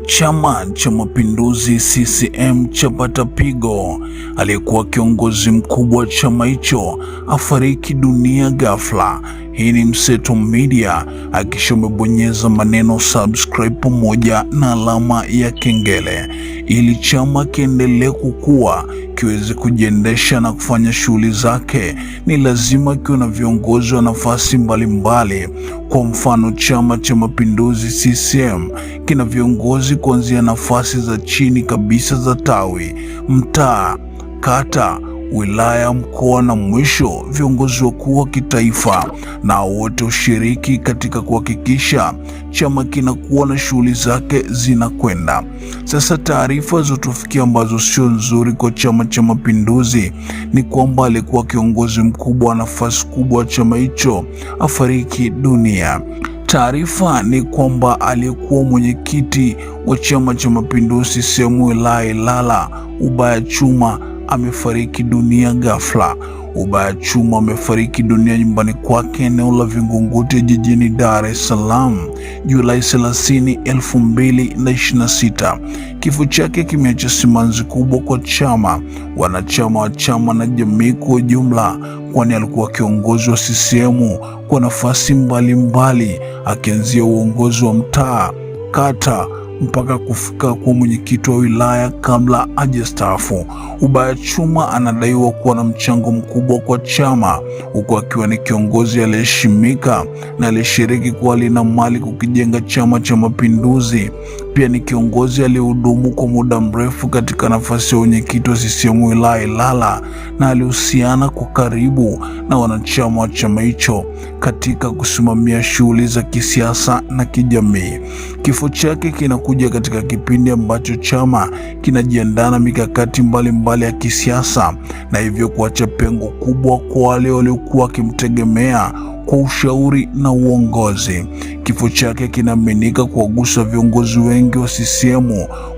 Chama cha Mapinduzi CCM chapata pigo. Aliyekuwa kiongozi mkubwa wa chama hicho afariki dunia ghafla. Hii ni Mseto Media, hakikisha umebonyeza maneno subscribe pamoja na alama ya kengele ili chama kiendelee kukua, kiweze kujiendesha na kufanya shughuli zake. Ni lazima kiwe na viongozi wa nafasi mbalimbali. Kwa mfano, Chama cha Mapinduzi CCM kina viongozi kuanzia nafasi za chini kabisa za tawi, mtaa, kata, wilaya, mkoa na mwisho viongozi wakuu wa kitaifa, na wote ushiriki katika kuhakikisha chama kinakuwa na shughuli zake zinakwenda. Sasa taarifa zotufikia ambazo sio nzuri kwa Chama cha Mapinduzi ni kwamba alikuwa kiongozi mkubwa wa nafasi kubwa wa chama hicho afariki dunia. Taarifa ni kwamba aliyekuwa mwenyekiti wa Chama cha Mapinduzi sehemu wilaya Ilala, Ubaya Chuma, amefariki dunia ghafla. Ubaya Chuma amefariki dunia nyumbani kwake eneo la Vingunguti jijini Dar es Salaam Julai 30, 2026. Kifo chake kimeacha simanzi kubwa kwa chama, wanachama wa chama na jamii kwa ujumla, kwani alikuwa kiongozi wa CCM kwa nafasi mbalimbali, akianzia uongozi wa mtaa, kata mpaka kufika kuwa mwenyekiti wa wilaya kabla hajastaafu. Ubaya Chuma anadaiwa kuwa na mchango mkubwa kwa chama, huku akiwa ni kiongozi aliyeheshimika na aliyeshiriki kwa hali na mali kukijenga Chama cha Mapinduzi. Pia ni kiongozi aliyehudumu kwa muda mrefu katika nafasi ya mwenyekiti wa CCM wilaya Ilala, na alihusiana kwa karibu na wanachama wa chama hicho katika kusimamia shughuli za kisiasa na kijamii. Kifo chake kinakuja katika kipindi ambacho chama kinajiandaa na mikakati mbalimbali ya kisiasa, na hivyo kuacha pengo kubwa kwa wale waliokuwa wakimtegemea kwa ushauri na uongozi. Kifo chake kinaaminika kuwagusa viongozi wengi wa CCM,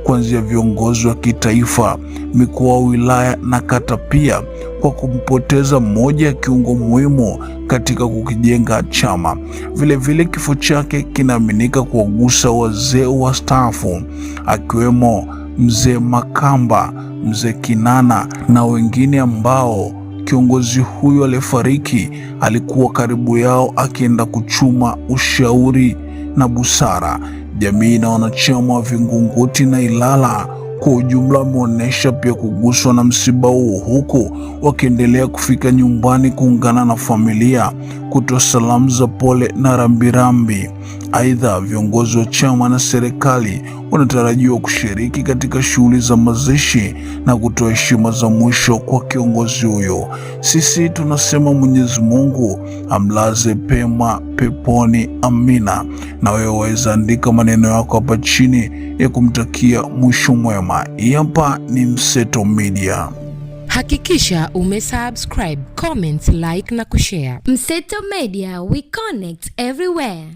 kuanzia viongozi wa kitaifa, mikoa, wilaya na kata, pia kwa kumpoteza mmoja ya kiungo muhimu katika kukijenga chama. Vilevile kifo chake kinaaminika kuwagusa wazee wastaafu, akiwemo Mzee Makamba, Mzee Kinana na wengine ambao kiongozi huyo aliyefariki alikuwa karibu yao, akienda kuchuma ushauri na busara. Jamii na wanachama wa Vingunguti na Ilala kwa ujumla wameonyesha pia kuguswa na msiba huu, huku wakiendelea kufika nyumbani kuungana na familia kutoa salamu za pole na rambirambi. Aidha, viongozi wa chama na serikali wanatarajiwa kushiriki katika shughuli za mazishi na kutoa heshima za mwisho kwa kiongozi huyo. Sisi tunasema Mwenyezi Mungu amlaze pema peponi, amina. Na wewe waweza andika maneno yako hapa chini ya kumtakia mwisho mwema. Hapa ni Mseto Media. Hakikisha umesubscribe, comment, like na kushare. Mseto Media, we connect everywhere.